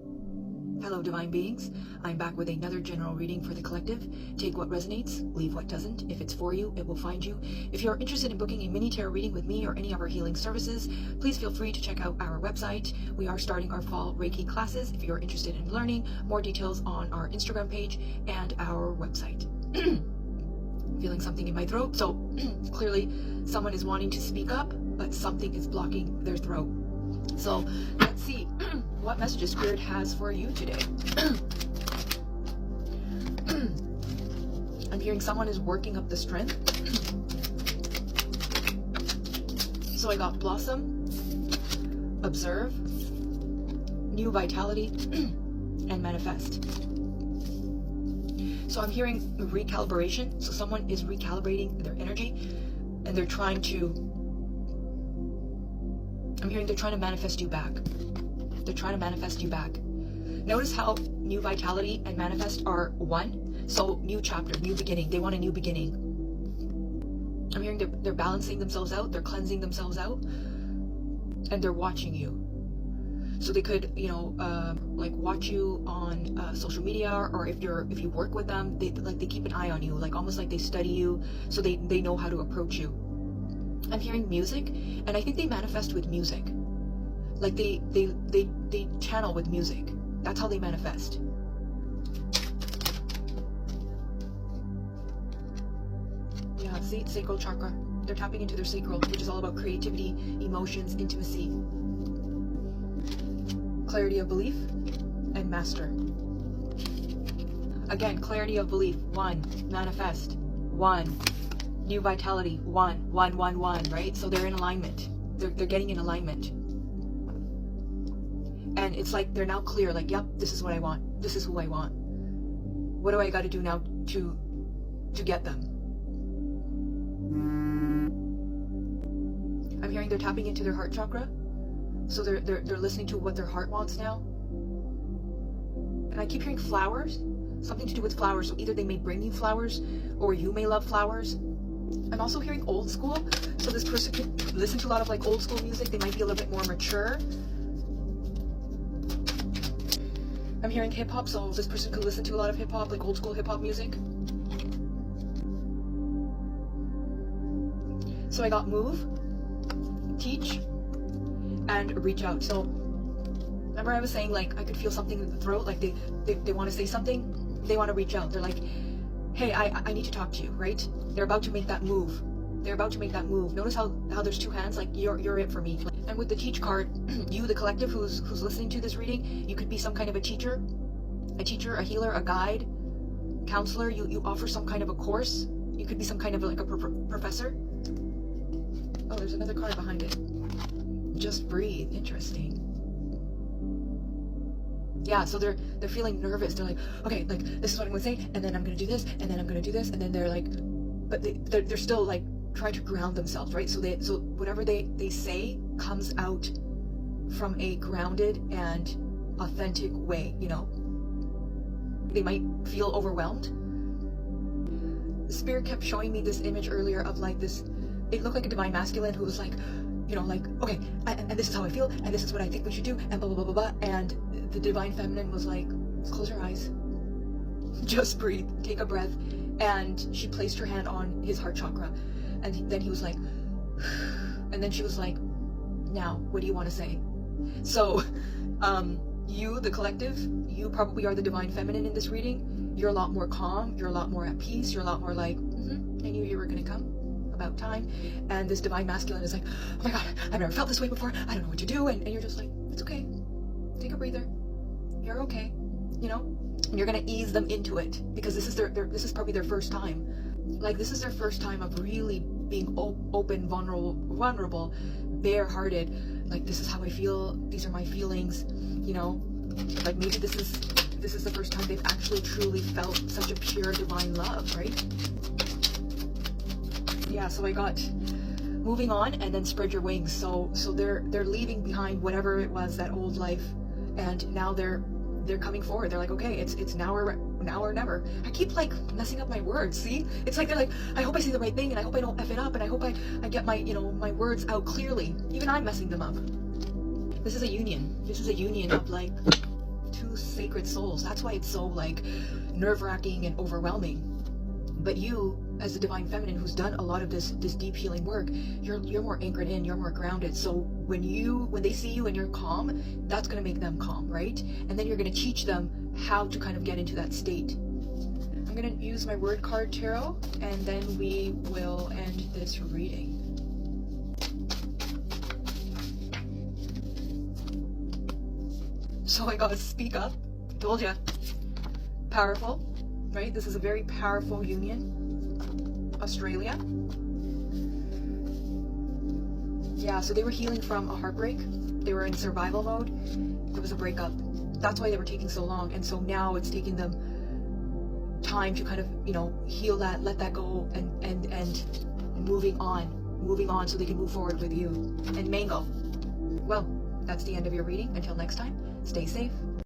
Hello divine beings, I'm back with another general reading for the collective. Take what resonates, leave what doesn't. If it's for you, it will find you. If you're interested in booking a mini tarot reading with me or any of our healing services, please feel free to check out our website. We are starting our fall Reiki classes if you're interested in learning. More details on our Instagram page and our website. Feeling something in my throat, so clearly someone is wanting to speak up, but something is blocking their throat. So let's see what messages Spirit has for you today. I'm hearing someone is working up the strength. So I got blossom, observe, new vitality, and manifest. So I'm hearing recalibration. So someone is recalibrating their energy and they're trying to manifest you back. They're trying to manifest you back. Notice how new vitality and manifest are one. So new chapter, new beginning. They want a new beginning. I'm hearing they're balancing themselves out. They're cleansing themselves out. And they're watching you. So they could, like watch you on social media, or if you work with them, they keep an eye on you, like almost like they study you, so they know how to approach you. I'm hearing music, and I think they manifest with music. Like they channel with music. That's how they manifest. Yeah, see, sacral chakra. They're tapping into their sacral, which is all about creativity, emotions, intimacy, clarity of belief, and master. Again, clarity of belief, 1, manifest, 1. New vitality, 1, 1, 1, 1, right? So they're in alignment. They're getting in alignment. And it's like they're now clear, like, yep, this is what I want. This is who I want. What do I got to do now to get them? I'm hearing they're tapping into their heart chakra. So they're listening to what their heart wants now. And I keep hearing flowers, something to do with flowers. So either they may bring you flowers or you may love flowers. I'm also hearing old school, so this person could listen to a lot of like old school music. They might be a little bit more mature. I'm hearing hip hop, so this person could listen to a lot of hip hop, like old school hip hop music. So I got move, teach, and reach out. So remember I was saying, like, I could feel something in the throat, like they want to say something, they want to reach out. They're like, hey, I need to talk to you, right? They're about to make that move. They're about to make that move. Notice how there's two hands, like you're it for me. And with the teach card, you, the collective who's listening to this reading, you could be some kind of a teacher, a healer, a guide, counselor. You offer some kind of a course. You could be some kind of like a professor. Oh, there's another card behind it. Just breathe. Interesting. Yeah, so they're feeling nervous. They're like, okay, like this is what I'm gonna say, and then I'm gonna do this, and then I'm gonna do this, and then they're like, but they're still like trying to ground themselves, right? So whatever they say comes out from a grounded and authentic way, you know. They might feel overwhelmed. The Spirit kept showing me this image earlier of like this, it looked like a divine masculine who was like, you know, like, okay, and this is how I feel, and this is what I think we should do, and blah, blah, blah, blah, blah. And the divine feminine was like, close your eyes, just breathe, take a breath. And she placed her hand on his heart chakra. And then he was like, and then she was like, now, what do you want to say? So, you, the collective, you probably are the divine feminine in this reading. You're a lot more calm. You're a lot more at peace. You're a lot more like, I knew you were going to come. About time. And this divine masculine is like, oh my God, I've never felt this way before. I don't know what to do. And you're just like, it's okay. Take a breather. You're okay. You know? And you're going to ease them into it because this is probably their first time. Like, this is their first time of really being open, vulnerable, bare-hearted. Like, this is how I feel. These are my feelings. You know? Like, maybe this is the first time they've actually truly felt such a pure divine love, right? Yeah, so I got moving on and then spread your wings. So they're leaving behind whatever it was, that old life, and now they're coming forward. They're like, okay, it's now or never. I keep like messing up my words. See, it's like they're like, I hope I say the right thing, and I hope I don't F it up, and I hope I get my my words out clearly. Even I'm messing them up. This is a union. This is a union of like two sacred souls. That's why it's so like nerve-wracking and overwhelming. But you, as the divine feminine who's done a lot of this deep healing work, you're more anchored in, you're more grounded. So when they see you and you're calm, that's going to make them calm, right? And then you're going to teach them how to kind of get into that state. I'm going to use my word card tarot, and then we will end this reading. So I got speak up. Told ya. Powerful, right? This is a very powerful union. Australia. Yeah, so they were healing from a heartbreak. They were in survival mode. There was a breakup. That's why they were taking so long. And so now it's taking them time to kind of, heal that, let that go, and moving on so they can move forward with you. And Mango. Well, that's the end of your reading. Until next time, stay safe.